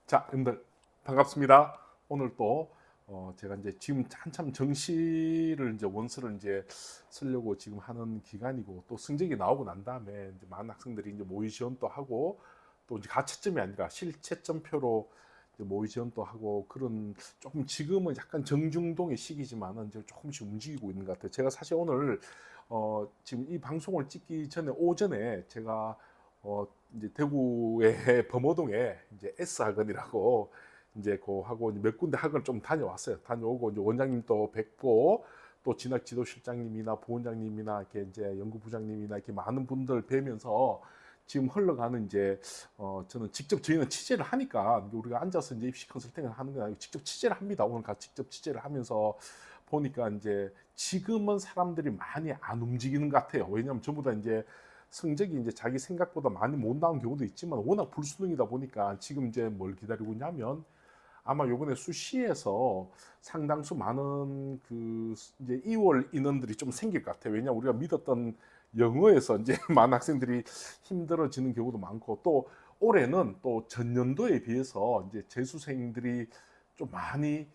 자, 여러분들 반갑습니다. 오늘 또 제가 이제 지금 한참 정시를 이제 원서를 이제 쓰려고 지금 하는 기간이고, 또 성적이 나오고 난 다음에 이제 많은 학생들이 이제 모의 지원도 하고, 또 이제 가채점이 아니라 실채점표로 이제 모의 지원도 하고, 그런 조금 지금은 약간 정중동의 시기지만은 이제 조금씩 움직이고 있는 것 같아요. 제가 사실 오늘 지금 이 방송을 찍기 전에 오전에 제가 어 이제 대구의 범어동에 이제 S학원이라고 이제 그 하고 몇 군데 학원을 좀 다녀왔어요. 다녀오고 이제 원장님도 뵙고, 또 진학 지도실장님이나 부원장님이나 이렇게 이제 연구부장님이나 이렇게 많은 분들 뵈면서 지금 흘러가는 이제 저는 직접 저희는 취재를 하니까 우리가 앉아서 이제 입시 컨설팅을 하는 게 아니고 직접 취재를 합니다. 오늘 직접 취재를 하면서 보니까 이제 지금은 사람들이 많이 안 움직이는 것 같아요. 왜냐하면 전부 다 이제 성적이 이제 자기 생각보다 많이 못 나온 경우도 있지만, 워낙 불수능이다 보니까 지금 이제 뭘 기다리고 있냐면, 아마 요번에 수시에서 상당수 많은 그 이제 2월 인원들이 좀 생길 것 같아요. 왜냐 우리가 믿었던 영어에서 이제 많은 학생들이 힘들어지는 경우도 많고, 또 올해는 또 전년도에 비해서 이제 재수생들이 좀 많이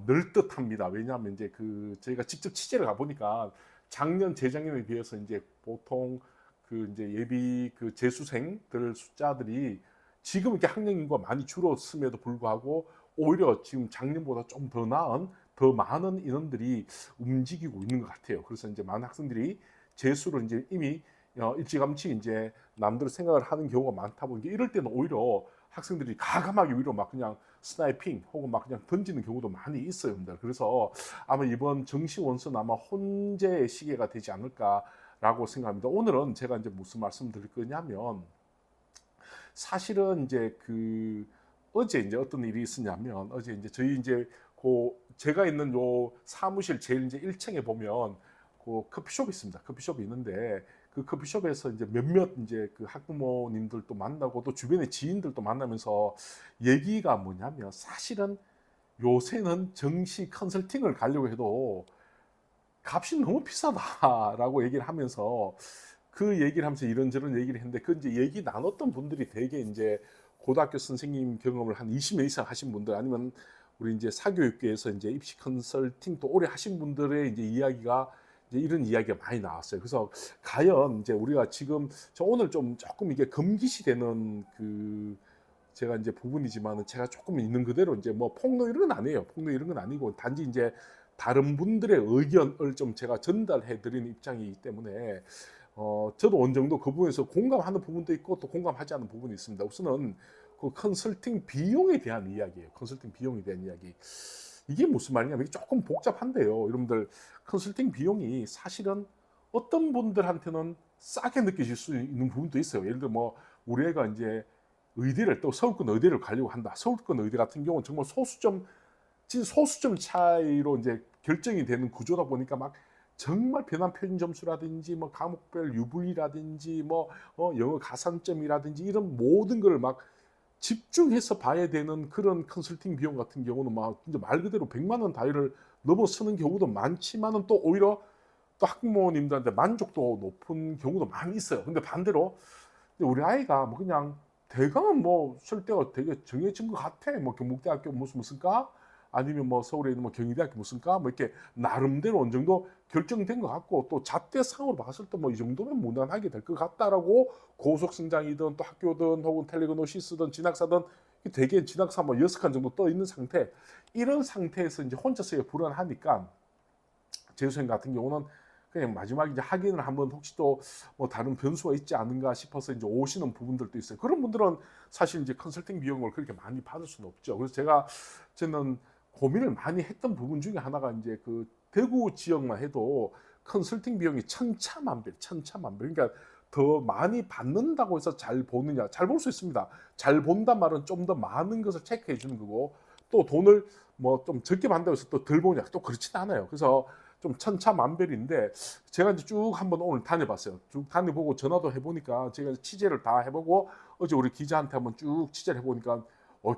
늘 듯합니다. 왜냐하면 이제 그 저희가 직접 취재를 가 보니까 작년 재작년에 비해서 이제 보통 그 이제 예비 그 재수생들 숫자들이 지금 이렇게 학령 인구가 많이 줄었음에도 불구하고 오히려 지금 작년보다 좀 더 나은 더 많은 인원들이 움직이고 있는 것 같아요. 그래서 이제 많은 학생들이 재수를 이제 이미 일찌감치 이제 남들 생각을 하는 경우가 많다 보니까, 이럴 때는 오히려 학생들이 가감하게 위로 막 그냥 스나이핑 혹은 막 그냥 던지는 경우도 많이 있어요, 여러분들. 그래서 아마 이번 정시 원서는 아마 혼재의 시기가 되지 않을까라고 생각합니다. 오늘은 제가 이제 무슨 말씀 드릴 거냐면, 사실은 이제 그 어제 이제 어떤 일이 있었냐면, 어제 이제 저희 이제 그 제가 있는 요 사무실 제일 이제 1층에 보면 그 커피숍이 있습니다. 커피숍이 있는데, 그 커피숍에서 이제 몇몇 이제 그 학부모님들도 만나고 또 주변의 지인들도 만나면서 얘기가 뭐냐면, 사실은 요새는 정시 컨설팅을 가려고 해도 값이 너무 비싸다라고 얘기를 하면서, 그 얘기를 하면서 이런저런 얘기를 했는데, 그 이제 얘기 나눴던 분들이 되게 이제 고등학교 선생님 경험을 한 20년 이상 하신 분들, 아니면 우리 이제 사교육계에서 이제 입시 컨설팅도 오래 하신 분들의 이제 이야기가, 이제 이런 이야기가 많이 나왔어요. 그래서 과연 이제 우리가 지금 저 오늘 좀 조금 이게 금기시 되는 그 제가 이제 부분이지만은, 제가 조금 있는 그대로 이제 뭐 폭로 이런 건 아니에요. 폭로 이런 건 아니고, 단지 이제 다른 분들의 의견을 좀 제가 전달해 드리는 입장이기 때문에 저도 어느 정도 그 부분에서 공감하는 부분도 있고 또 공감하지 않는 부분이 있습니다. 우선은 그 컨설팅 비용에 대한 이야기예요. 컨설팅 비용에 대한 이야기. 이게 무슨 말이냐면, 이게 조금 복잡한데요. 여러분들, 컨설팅 비용이 사실은 어떤 분들한테는 싸게 느껴질 수 있는 부분도 있어요. 예를 들어 뭐 우리 애가 이제 의대를, 또 서울권 의대를 가려고 한다. 서울권 의대 같은 경우는 정말 소수점 차이로 이제 결정이 되는 구조다 보니까, 막 정말 변환 표준 점수라든지 뭐 과목별 UV라든지 뭐 영어 가산점이라든지 이런 모든 걸 막 집중해서 봐야 되는 그런 컨설팅 비용 같은 경우는 막 진짜 말 그대로 100만 원 단위를 넘어서는 경우도 많지만은, 또 오히려 또 학부모님들한테 만족도 높은 경우도 많이 있어요. 근데 반대로 우리 아이가 뭐 그냥 대강은 뭐 쓸 데가 되게 정해진 것 같아. 뭐 경북대학교 무슨과, 아니면 뭐 서울에 있는 뭐 경희대학교 무슨과, 뭐 이렇게 나름대로 어느 정도 결정된 것 같고, 또 잣대상으로 봤을 때 뭐 이 정도면 무난하게 될 것 같다라고, 고속성장이든 또 학교든 혹은 텔레그노시스든 진학사든 되게 진학사 뭐 6칸 정도 떠 있는 상태, 이런 상태에서 이제 혼자서 불안하니까, 재수생 같은 경우는 그냥 마지막에 이제 확인을 한번 혹시 또 뭐 다른 변수가 있지 않은가 싶어서 이제 오시는 부분들도 있어요. 그런 분들은 사실 이제 컨설팅 비용을 그렇게 많이 받을 수는 없죠. 그래서 저는 고민을 많이 했던 부분 중에 하나가, 이제 그 대구 지역만 해도 컨설팅 비용이 천차만별. 그러니까 더 많이 받는다고 해서 잘 보느냐, 잘 볼 수 있습니다. 잘 본단 말은 좀 더 많은 것을 체크해 주는 거고, 또 돈을 뭐 좀 적게 받는다고 해서 또 덜 보냐, 또 그렇지는 않아요. 그래서 좀 천차만별인데, 제가 이제 쭉 한번 오늘 다녀봤어요. 쭉 다녀보고 전화도 해보니까, 제가 취재를 다 해보고 어제 우리 기자한테 한번 쭉 취재를 해보니까,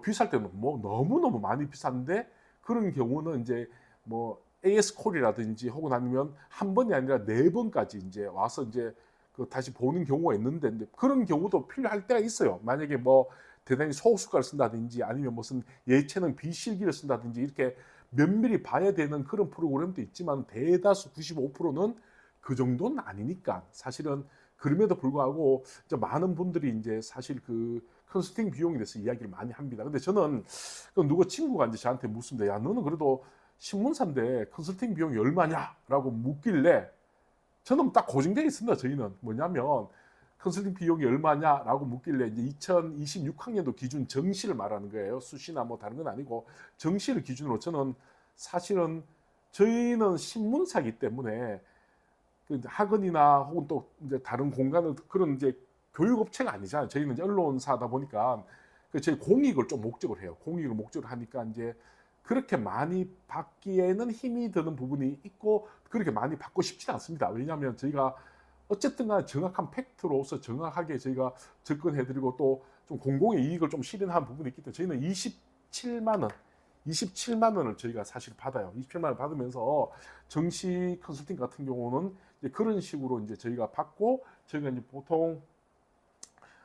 비쌀 때는 뭐 너무너무 많이 비싼데, 그런 경우는 이제 뭐 AS 콜이라든지 혹은 아니면 한 번이 아니라 네 번까지 이제 와서 이제 그 다시 보는 경우가 있는데, 그런 경우도 필요할 때가 있어요. 만약에 뭐 대단히 소수가를 쓴다든지 아니면 무슨 예체능 비실기를 쓴다든지 이렇게 면밀히 봐야 되는 그런 프로그램도 있지만 대다수 95%는 그 정도는 아니니까 사실은 그럼에도 불구하고 이제 많은 분들이 이제 사실 그 컨설팅 비용에 대해서 이야기를 많이 합니다. 근데 저는 그 누구 친구가 이제 저한테 묻습니다. 야, 너는 그래도 신문사인데 컨설팅 비용이 얼마냐라고 묻길래 저는 딱 고정되어 있습니다. 저희는 뭐냐면 컨설팅 비용이 얼마냐라고 묻길래 이제 2026학년도 기준 정시를 말하는 거예요. 수시나 뭐 다른 건 아니고 정시를 기준으로 저는 사실은 저희는 신문사기 때문에 그 학원이나 혹은 또 이제 다른 공간을 그런 이제 교육업체가 아니잖아요. 저희는 이제 언론사다 보니까 그 저희 공익을 좀 목적으로 해요. 공익을 목적으로 하니까 이제 그렇게 많이 받기에는 힘이 드는 부분이 있고 그렇게 많이 받고 싶지는 않습니다. 왜냐하면 저희가 어쨌든 간에 정확한 팩트로서 정확하게 저희가 접근해드리고 또 좀 공공의 이익을 좀 실현한 부분이 있기 때문에 저희는 27만 원을 저희가 사실 받아요. 27만 원 받으면서 정시 컨설팅 같은 경우는 이제 그런 식으로 이제 저희가 받고 저희가 이제 보통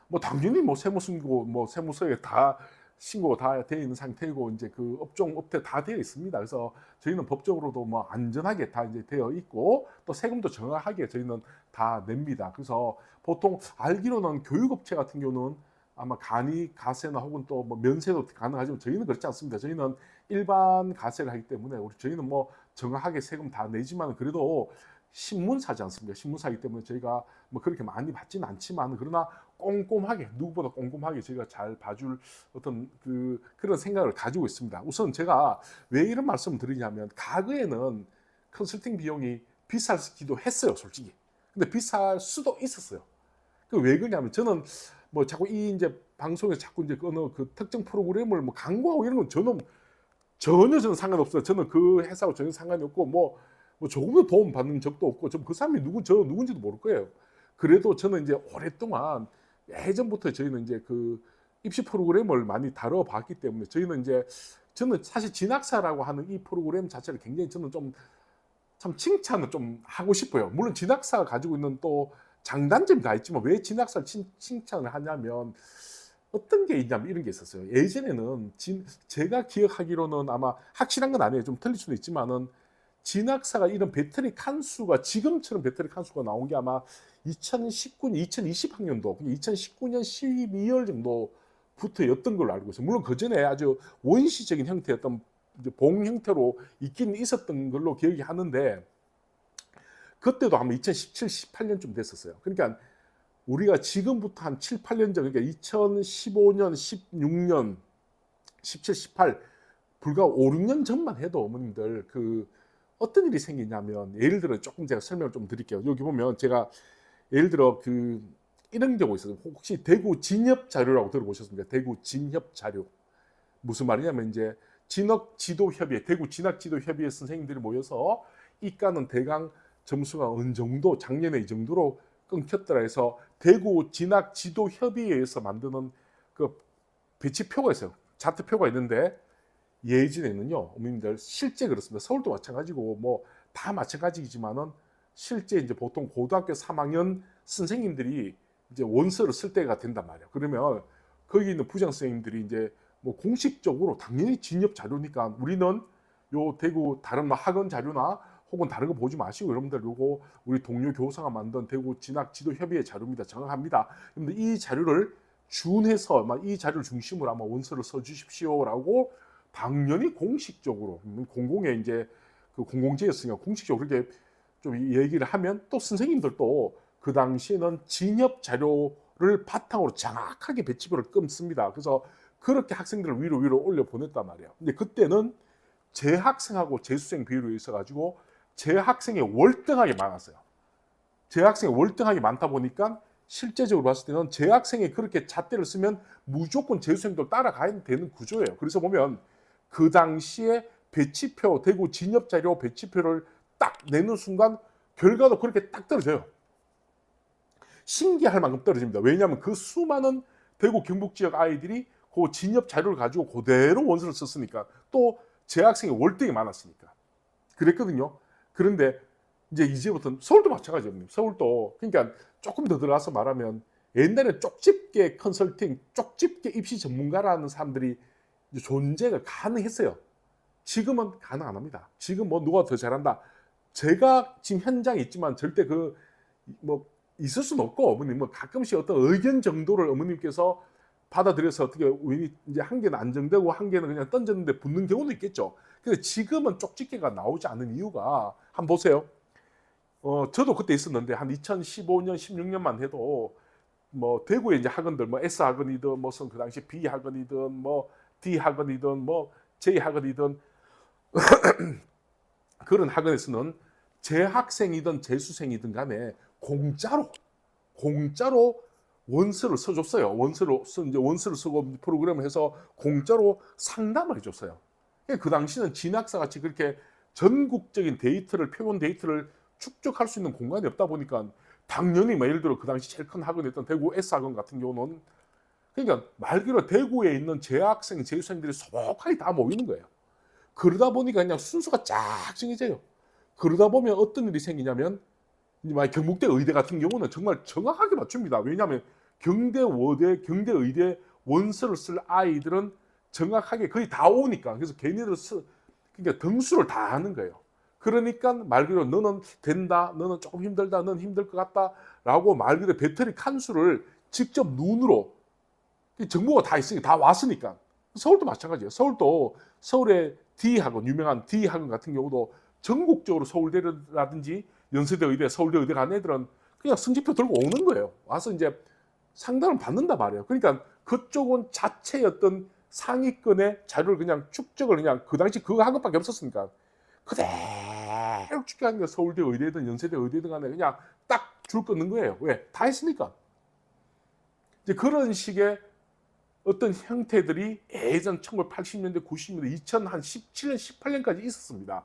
뭐 당연히 뭐 세무신고 뭐 세무서에 다 신고 다 되어 있는 상태이고 이제 그 업종 업태 다 되어 있습니다. 그래서 저희는 법적으로도 뭐 안전하게 다 이제 되어 있고 또 세금도 정확하게 저희는 다 냅니다. 그래서 보통 알기로는 교육업체 같은 경우는 아마 간이 가세나 혹은 또 뭐 면세도 가능하지만 저희는 그렇지 않습니다. 저희는 일반 가세를 하기 때문에 저희는 뭐 정확하게 세금 다 내지만 그래도 신문사지 않습니까? 신문사이기 때문에 저희가 뭐 그렇게 많이 받지는 않지만 그러나 꼼꼼하게 누구보다 꼼꼼하게 저희가 잘 봐줄 어떤 그런 생각을 가지고 있습니다. 우선 제가 왜 이런 말씀을 드리냐면 과거에는 컨설팅 비용이 비싸기도 했어요, 솔직히. 근데 비쌀 수도 있었어요. 그 왜 그러냐면 저는 뭐 자꾸 이 이제 방송에서 자꾸 이제 어느 그 특정 프로그램을 뭐 광고하고 이런 건 전혀 상관없어요. 저는 그 회사하고 전혀 상관이 없고 뭐 조금도 도움 받는 적도 없고 좀 그 사람이 누군지도 모를 거예요. 그래도 저는 이제 오랫동안 예전부터 저희는 이제 그 입시 프로그램을 많이 다뤄봤기 때문에 저는 사실 진학사라고 하는 이 프로그램 자체를 굉장히 저는 좀 참 칭찬을 좀 하고 싶어요. 물론 진학사가 가지고 있는 또 장단점이 다 있지만 왜 진학사를 칭찬을 하냐면 어떤 게 있냐면 이런 게 있었어요. 예전에는 제가 기억하기로는 아마 확실한 건 아니에요. 좀 틀릴 수도 있지만은 진학사가 이런 배터리 칸수가 지금처럼 배터리 칸수가 나온 게 아마 2020학년도 2019년 12월 정도부터였던 걸로 알고 있어요. 물론 그 전에 아주 원시적인 형태였던 봉 형태로 있긴 있었던 걸로 기억이 하는데 그때도 아마 2017, 18년쯤 됐었어요. 그러니까 우리가 지금부터 한 7, 8년 전, 그러니까 2015년, 16년, 17, 18, 불과 5, 6년 전만 해도 어머님들 어떤 일이 생기냐면 예를 들어 조금 제가 설명을 좀 드릴게요. 여기 보면 제가 예를 들어 이런 경우 있어요. 혹시 대구 진협 자료라고 들어보셨습니까? 대구 진협 자료. 무슨 말이냐면 이제 진학지도협의회, 대구 진학지도협의회 선생님들이 모여서 이과는 대강 점수가 어느 정도 작년에 이 정도로 끊겼더라 해서 대구 진학지도협의회에서 만드는 그 배치표가 있어요. 차트표가 있는데 예전에는요, 어머님들 실제 그렇습니다. 서울도 마찬가지고 뭐 다 마찬가지지만은 실제 이제 보통 고등학교 3학년 선생님들이 이제 원서를 쓸 때가 된단 말이에요. 그러면 거기 있는 부장 선생님들이 이제 뭐 공식적으로 당연히 진협 자료니까 우리는 요 대구 다른 뭐 학원 자료나 혹은 다른 거 보지 마시고 여러분들 요거 우리 동료 교사가 만든 대구 진학 지도 협의회 자료입니다. 정확합니다. 근데 이 자료를 준해서 이 자료를 중심으로 아마 원서를 써 주십시오라고 당연히 공식적으로 공공의 이제 그 공공재였으니까 공식적으로 그렇게 좀 얘기를 하면 또 선생님들도 그 당시에는 진협 자료를 바탕으로 정확하게 배치표를 끊습니다. 그래서 그렇게 학생들을 위로 올려 보냈단 말이에요. 근데 그때는 재학생하고 재수생 비율이 있어가지고 재학생이 월등하게 많았어요. 재학생이 월등하게 많다 보니까 실제적으로 봤을 때는 재학생이 그렇게 잣대를 쓰면 무조건 재수생도 따라가야 되는 구조예요. 그래서 보면 그 당시에 배치표, 대구 진협자료 배치표를 딱 내는 순간 결과도 그렇게 딱 떨어져요. 신기할 만큼 떨어집니다. 왜냐하면 그 수많은 대구 경북 지역 아이들이 그 진협 자료를 가지고 그대로 원서를 썼으니까 또 재학생이 월등히 많았으니까 그랬거든요. 그런데 이제부터는 서울도 마찬가지입니다. 서울도 그러니까 조금 더 들어가서 말하면 옛날에 쪽집게 컨설팅, 쪽집게 입시 전문가라는 사람들이 존재가 가능했어요. 지금은 가능 안 합니다. 지금 뭐 누가 더 잘한다. 제가 지금 현장에 있지만 절대 뭐 있을 수는 없고, 어머님 뭐 가끔씩 어떤 의견 정도를 어머님께서 받아들여서 어떻게 이제 한 개는 안정되고 한 개는 그냥 던졌는데 붙는 경우도 있겠죠. 근데 지금은 쪽집게가 나오지 않는 이유가, 한번 보세요. 저도 그때 있었는데 한 2015년, 16년만 해도 뭐 대구에 이제 학원들 뭐 S 학원이든 무슨 그 당시 B 학원이든 뭐 D 학원이든 뭐 J 학원이든 그런 학원에서는 재학생이든 재수생이든 간에 공짜로 원서를 써줬어요. 이제 원서를 쓰고 프로그램을 해서 공짜로 상담을 해줬어요. 그 당시는 진학사 같이 그렇게 전국적인 데이터를, 표본 데이터를 축적할 수 있는 공간이 없다 보니까 당연히 뭐 예를 들어 그 당시 제일 큰 학원이었던 대구 S학원 같은 경우는, 그러니까 말 그대로 대구에 있는 재학생, 재수생들이 소복하게 다 모이는 거예요. 그러다 보니까 그냥 순수가 쫙 정해져요. 그러다 보면 어떤 일이 생기냐면, 경북대 의대 같은 경우는 정말 정확하게 맞춥니다. 왜냐하면 경대 의대 원서를 쓸 아이들은 정확하게 거의 다 오니까. 그래서 걔네들 그러니까 등수를 다 하는 거예요. 그러니까 말 그대로 너는 된다, 너는 조금 힘들다, 너는 힘들 것 같다라고 말 그대로 배터리 칸수를 직접 눈으로, 정보가 다 있으니까, 다 왔으니까. 서울도 마찬가지예요. 서울의 D학원, 유명한 D학원 같은 경우도 전국적으로 서울대라든지 연세대 의대, 서울대 의대 간 애들은 그냥 승집표 들고 오는 거예요. 와서 이제 상담을 받는다 말이에요. 그러니까 그쪽은 자체의 어떤 상위권의 자료를 그냥 축적을, 그냥 그 당시 그 학원밖에 없었으니까 그대로 축적하는 게 서울대 의대든 연세대 의대든 간에 그냥 딱 줄 끊는 거예요. 왜? 다 했으니까. 이제 그런 식의 어떤 형태들이 예전 1980년대, 90년대, 2017년, 18년까지 있었습니다.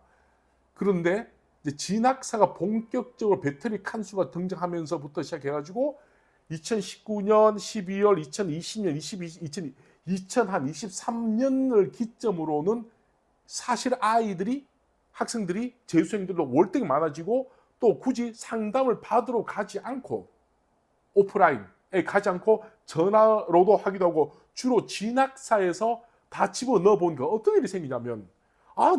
그런데 이제 진학사가 본격적으로 배터리 칸수가 등장하면서부터 시작해가지고 2019년 12월, 2020년, 2023년을 기점으로는 사실 학생들이 재수생들도 월등히 많아지고, 또 굳이 상담을 받으러 가지 않고 오프라인에 가지 않고 전화로도 하기도 하고 주로 진학사에서 다 집어넣어 보니까 어떤 일이 생기냐면,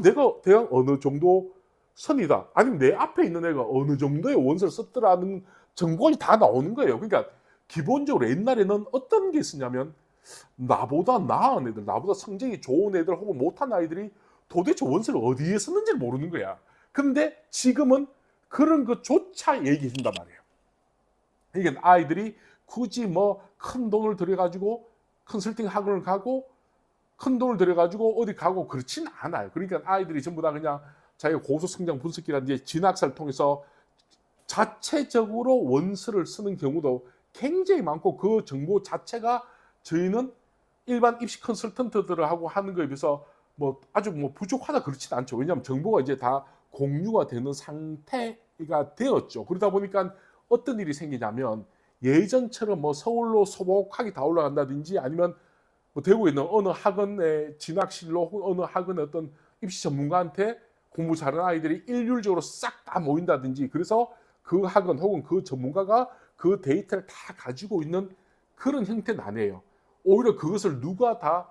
내가 대강 어느 정도 선이다, 아니면 내 앞에 있는 애가 어느 정도의 원서를 썼더라는 정보가 다 나오는 거예요. 그러니까 기본적으로 옛날에는 어떤 게 있었냐면, 나보다 나은 애들, 나보다 성적이 좋은 애들 혹은 못한 아이들이 도대체 원서를 어디에 썼는지를 모르는 거야. 근데 지금은 그런 것조차 얘기해 준단 말이에요. 이게 아이들이 굳이 뭐 큰 돈을 들여가지고 컨설팅 학원을 가고 큰 돈을 들여가지고 어디 가고 그렇진 않아요. 그러니까 아이들이 전부 다 그냥 자기가 고소 성장 분석기라든지 진학사를 통해서 자체적으로 원서를 쓰는 경우도 굉장히 많고, 그 정보 자체가 저희는 일반 입시 컨설턴트들하고 하는 거에 비해서 뭐 아주 뭐 부족하다 그렇진 않죠. 왜냐하면 정보가 이제 다 공유가 되는 상태가 되었죠. 그러다 보니까 어떤 일이 생기냐면, 예전처럼 뭐 서울로 소복하게 다 올라간다든지, 아니면 뭐 대구에 있는 어느 학원의 진학실로 어느 학원의 어떤 입시 전문가한테 공부 잘하는 아이들이 일률적으로 싹 다 모인다든지, 그래서 그 학원 혹은 그 전문가가 그 데이터를 다 가지고 있는 그런 형태는 아니에요. 오히려 그것을 누가 다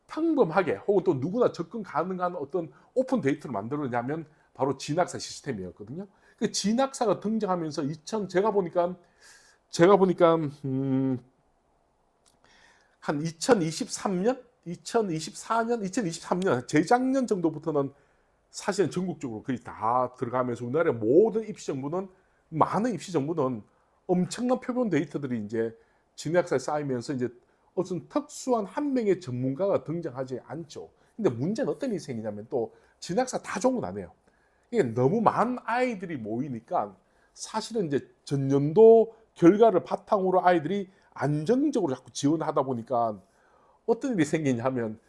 평범하게 혹은 또 누구나 접근 가능한 어떤 오픈 데이터를 만들었냐면 바로 진학사 시스템이었거든요. 그 진학사가 등장하면서 제가 보니까 한 2023년, 2024년, 2023년, 재작년 정도부터는 사실은 전국적으로 거의 다 들어가면서 우리나라의 모든 많은 입시 정부는 엄청난 표본 데이터들이 이제 진학사에 쌓이면서 이제 어떤 특수한 한 명의 전문가가 등장하지 않죠. 근데 문제는 어떤 일이 생기냐면, 또 진학사 다 좋은 건 아니에요. 이게 너무 많은 아이들이 모이니까 사실은 이제 전년도 결과를 바탕으로 아이들이 안정적으로 자꾸 지원하다 보니까 어떤 일이 생기냐 하면,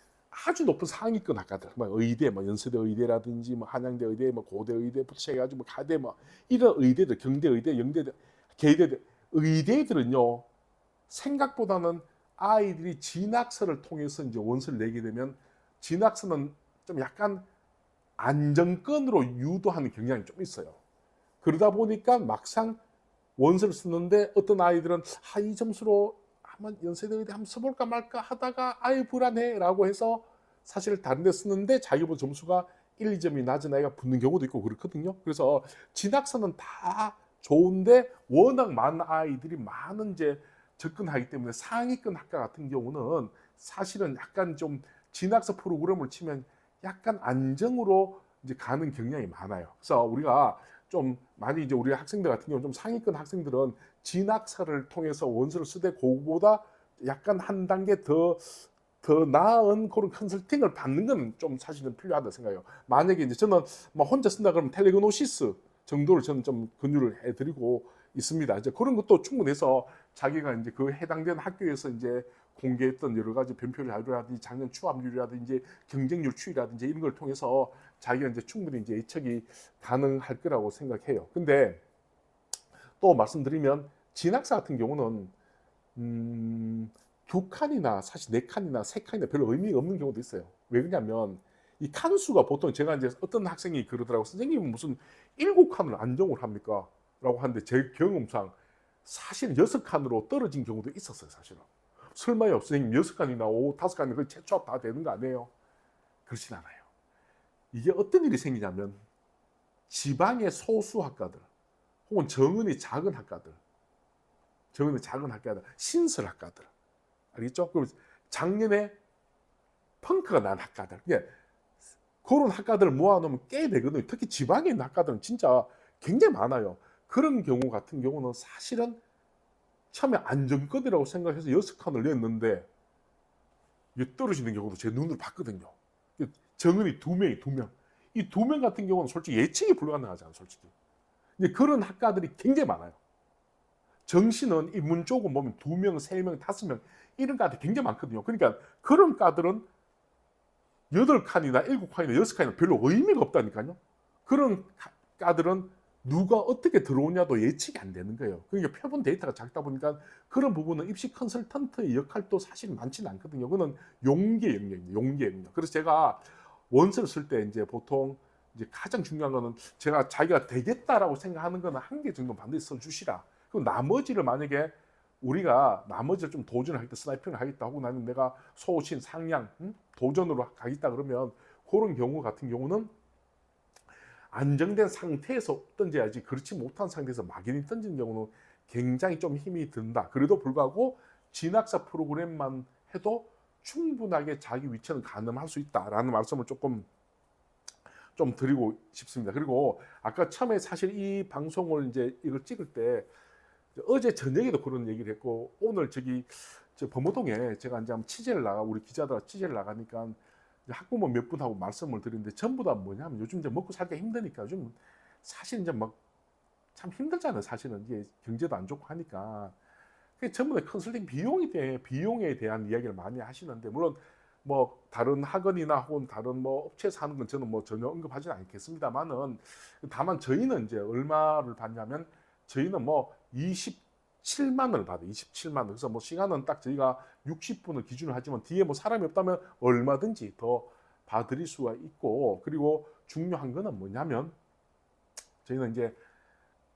아주 높은 상위권 학과들, 뭐 의대, 뭐 연세대 의대라든지, 뭐 한양대 의대, 뭐 고대 의대부터 시작해가지고 뭐 가대, 뭐 이런 의대들, 경대 의대, 영대대, 계대 의대들은요, 생각보다는 아이들이 진학서를 통해서 이제 원서를 내게 되면, 진학서는 좀 약간 안정권으로 유도하는 경향이 좀 있어요. 그러다 보니까 막상 원서를 쓰는데 어떤 아이들은 이 점수로 한번 연세대 의대 한번 써볼까 말까 하다가 아예 불안해라고 해서 사실 다른 데 쓰는데 자기보다 점수가 1, 2점이 낮은 아이가 붙는 경우도 있고 그렇거든요. 그래서 진학서는 다 좋은데 워낙 많은 아이들이 많은 이제 접근하기 때문에 상위권 학과 같은 경우는 사실은 약간 좀 진학서 프로그램을 치면 약간 안정으로 이제 가는 경향이 많아요. 그래서 우리가 좀 많이 이제 우리 학생들 같은 경우 좀 상위권 학생들은 진학서를 통해서 원서를 쓰되 그거보다 약간 한 단계 더 나은 그런 컨설팅을 받는 건 좀 사실은 필요하다 생각해요. 만약에 이제 저는 막 혼자 쓴다 그러면 텔레그노시스 정도를 저는 좀 권유를 해드리고 있습니다. 이제 그런 것도 충분해서 자기가 이제 그 해당되는 학교에서 이제 공개했던 여러 가지 변표 자료라든지 작년 추합률이라든지 경쟁률 추이라든지 이런 걸 통해서 자기가 이제 충분히 이제 예측이 가능할 거라고 생각해요. 근데 또 말씀드리면 진학사 같은 경우는 두 칸이나 사실 네 칸이나 세 칸이나 별로 의미가 없는 경우도 있어요. 왜 그러냐면 이 칸수가 보통 제가 이제 어떤 학생이 그러더라고. 선생님은 무슨 일곱 칸을 안정을 합니까? 라고 하는데 제 경험상 사실 여섯 칸으로 떨어진 경우도 있었어요. 사실은. 설마요 선생님 여섯 칸이나 다섯 칸이나 그 최초합 다 되는 거 아니에요? 그렇진 않아요. 이게 어떤 일이 생기냐면 지방의 소수 학과들 혹은 정은이 작은 학과들 신설 학과들 알겠죠? 그럼 작년에 펑크가 난 학과들 그런 학과들을 모아놓으면 꽤 되거든요. 특히 지방에 있는 학과들은 진짜 굉장히 많아요. 그런 경우 같은 경우는 사실은 처음에 안정권이라고 생각해서 여섯 칸을 냈는데 떨어지는 경우도 제 눈으로 봤거든요. 정은이 두 명. 이 두 명 같은 경우는 솔직히 예측이 불가능하잖아요. 솔직히. 이제 그런 학과들이 굉장히 많아요. 정시는 이 문 쪽은 보면 두 명, 세 명, 다섯 명 이런 과들이 굉장히 많거든요. 그러니까 그런 과들은 여덟 칸이나 일곱 칸이나 여섯 칸이나 별로 의미가 없다니까요. 그런 과들은 누가 어떻게 들어오냐도 예측이 안 되는 거예요. 그러니까 표본 데이터가 작다 보니까 그런 부분은 입시 컨설턴트의 역할도 사실 많지는 않거든요. 그거는 용기 영역입니다. 용기 영역. 그래서 제가 원서를 쓸 때 이제 보통 이제 가장 중요한 거는 제가 자기가 되겠다라고 생각하는 거는 한 개 정도 반드시 써주시라. 그럼 나머지를 만약에 우리가 나머지를 좀 도전을 하겠다, 스나이핑을 하겠다 하고 나는 내가 소신, 상향, 도전으로 가겠다 그러면 그런 경우 같은 경우는 안정된 상태에서 던져야지 그렇지 못한 상태에서 막연히 던지는 경우는 굉장히 좀 힘이 든다. 그래도 불구하고 진학사 프로그램만 해도 충분하게 자기 위치는 가늠할 수 있다라는 말씀을 조금 좀 드리고 싶습니다. 그리고 아까 처음에 사실 이 방송을 이제 이걸 찍을 때 어제 저녁에도 그런 얘기를 했고 오늘 저 범어동에 제가 이제 취재를 우리 기자들 취재를 나가니까 학부모 몇 분하고 말씀을 드리는데 전부 다 뭐냐면 요즘 이제 먹고 살기가 힘드니까 요즘 사실 이제 막 참 힘들잖아요. 사실은 이게 경제도 안 좋고 하니까 전부 다 컨설팅 비용에 대한 이야기를 많이 하시는데 물론 뭐 다른 학원이나 혹은 다른 뭐 업체에서 하는 건 저는 뭐 전혀 언급하지는 않겠습니다만은 다만 저희는 이제 얼마를 받냐면 저희는 뭐 27만 원을 받아요. 27만 원. 그래서 뭐 시간은 딱 저희가 60분을 기준으로 하지만 뒤에 뭐 사람이 없다면 얼마든지 더 봐드릴 수가 있고 그리고 중요한 거는 뭐냐면 저희는 이제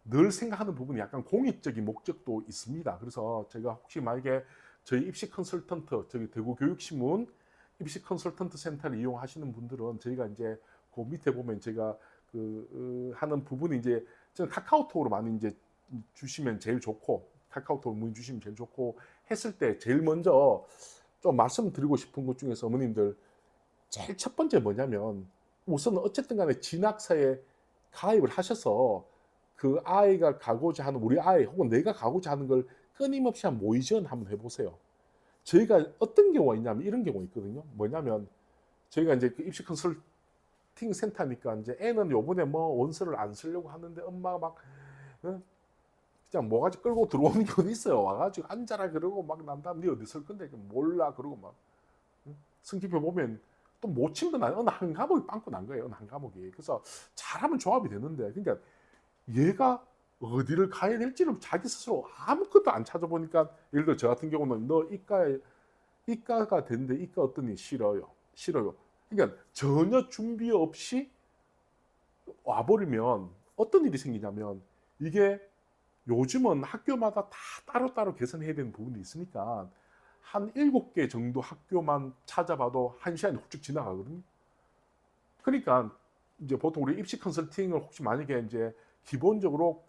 늘 생각하는 부분이 약간 공익적인 목적도 있습니다. 그래서 제가 혹시 만약에 저희 입시 컨설턴트 저기 대구교육신문 입시 컨설턴트 센터를 이용하시는 분들은 저희가 이제 그 밑에 보면 제가 하는 부분이 이제 저는 카카오톡으로 많이 이제 주시면 제일 좋고 카카오톡 문의 주시면 제일 좋고 했을 때 제일 먼저 좀 말씀드리고 싶은 것 중에서 어머님들 제일 첫 번째 뭐냐면 우선 어쨌든 간에 진학사에 가입을 하셔서 그 아이가 가고자 하는 우리 아이 혹은 내가 가고자 하는 걸 끊임없이 한 모의전 한번 해보세요. 저희가 어떤 경우가 있냐면 이런 경우가 있거든요. 뭐냐면 저희가 이제 그 입시 컨설팅 센터니까 이제 애는 요번에 뭐 원서를 안 쓰려고 하는데 엄마가 막 그냥 뭐가지 끌고 들어오는 경우도 있어요. 와가지고 앉아라 그러고 막 난 다음 네 어디 쓸 건데 몰라 그러고 막 성적표 보면 또 못 친 건 아니에요. 어느 한 과목이 빵꾸 난 거예요. 어느 한 과목이. 그래서 잘하면 조합이 되는데 그러니까 얘가 어디를 가야 될지를 자기 스스로 아무것도 안 찾아보니까 예를 들어 저 같은 경우는 너 이과가 되는데 이과 어떠니 싫어요. 그러니까 전혀 준비 없이 와버리면 어떤 일이 생기냐면 이게 요즘은 학교마다 다 따로따로 개선해야 되는 부분이 있으니까 한 7개 정도 학교만 찾아봐도 1시간이 훌쩍 지나가거든요. 그러니까 이제 보통 우리 입시 컨설팅을 혹시 만약에 이제 기본적으로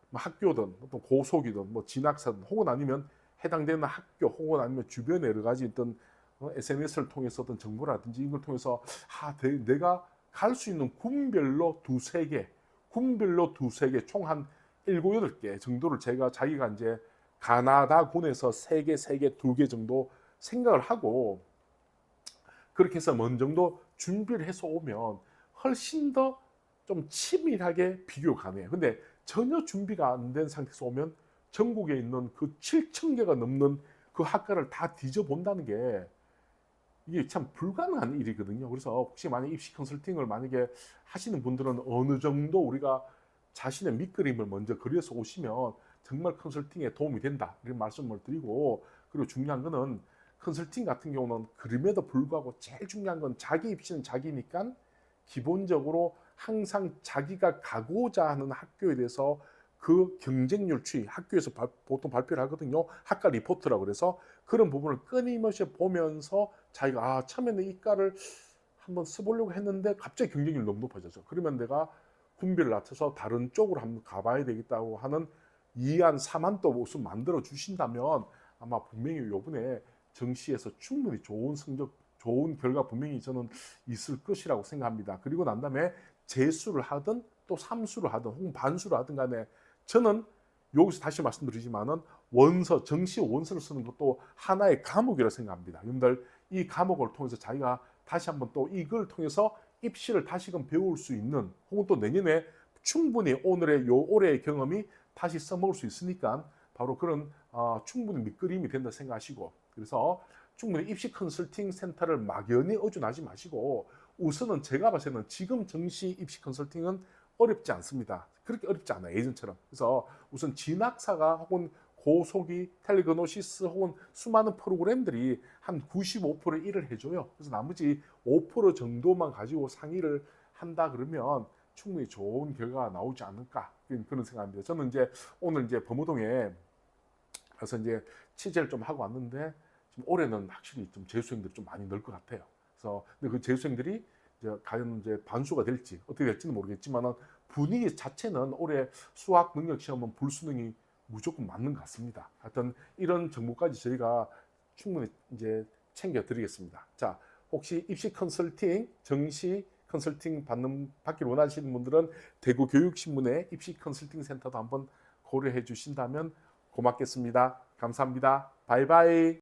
뭐 학교든 또 고속이든 뭐 진학사든 혹은 아니면 해당되는 학교 혹은 아니면 주변에 여러 가지 있던 SNS를 통해서 어떤 정보라든지 이걸 통해서 내가 갈 수 있는 군별로 두세 개, 군별로 두세 개, 총 한 7, 8개 정도를 자기가 이제 가나다군에서 3개, 3개, 2개 정도 생각을 하고 그렇게 해서 어느 정도 준비를 해서 오면 훨씬 더 좀 치밀하게 비교가 가능해요. 근데 전혀 준비가 안 된 상태에서 오면 전국에 있는 그 7천 개가 넘는 그 학과를 다 뒤져본다는 게 이게 참 불가능한 일이거든요. 그래서 혹시 만약 입시 컨설팅을 만약에 하시는 분들은 어느 정도 우리가 자신의 밑그림을 먼저 그려서 오시면 정말 컨설팅에 도움이 된다 이런 말씀을 드리고, 그리고 중요한 거는 컨설팅 같은 경우는 그림에도 불구하고 제일 중요한 건 자기 입시는 자기니까 기본적으로 항상 자기가 가고자 하는 학교에 대해서 그 경쟁률 추이, 학교에서 보통 발표를 하거든요. 학과 리포트라고 그래서 그런 부분을 끊임없이 보면서 자기가 처음에는 이과를 한번 써보려고 했는데 갑자기 경쟁률이 너무 높아져서 그러면 내가 군비를 낮춰서 다른 쪽으로 한번 가봐야 되겠다고 하는 2안, 3안 또 우선 만들어 주신다면 아마 분명히 요번에 정시에서 충분히 좋은 성적, 좋은 결과 분명히 저는 있을 것이라고 생각합니다. 그리고 난 다음에 재수를 하든 또 삼수를 하든 혹은 반수를 하든 간에 저는 여기서 다시 말씀드리지만은 정시 원서를 쓰는 것도 하나의 과목이라고 생각합니다. 여러분들 이 과목을 통해서 자기가 다시 한번 또 이걸 통해서 입시를 다시금 배울 수 있는, 혹은 또 내년에 충분히 올해의 경험이 다시 써먹을 수 있으니까 바로 그런 충분히 밑그림이 된다 생각하시고, 그래서 충분히 입시 컨설팅 센터를 막연히 의존하지 마시고 우선은 제가 봤을 때는 지금 정시 입시 컨설팅은 어렵지 않습니다. 그렇게 어렵지 않아요, 예전처럼. 그래서 우선 진학사가 혹은 고속이 텔레그노시스 혹은 수많은 프로그램들이 한 95% 일을 해줘요. 그래서 나머지 5% 정도만 가지고 상의를 한다 그러면 충분히 좋은 결과가 나오지 않을까 그런 생각입니다. 저는 이제 오늘 이제 범우동에 가서 이제 취재를 좀 하고 왔는데 지금 올해는 확실히 좀 재수생들이 좀 많이 늘 것 같아요. 그래서 근데 그 재수생들이 이제 과연 이제 반수가 될지 어떻게 될지는 모르겠지만은 분위기 자체는 올해 수학 능력 시험은 불수능이 무조건 맞는 것 같습니다. 하여튼 이런 정보까지 저희가 충분히 이제 챙겨드리겠습니다. 자, 혹시 입시 컨설팅, 정시 컨설팅 받기를 원하시는 분들은 대구교육신문의 입시 컨설팅 센터도 한번 고려해 주신다면 고맙겠습니다. 감사합니다. 바이바이.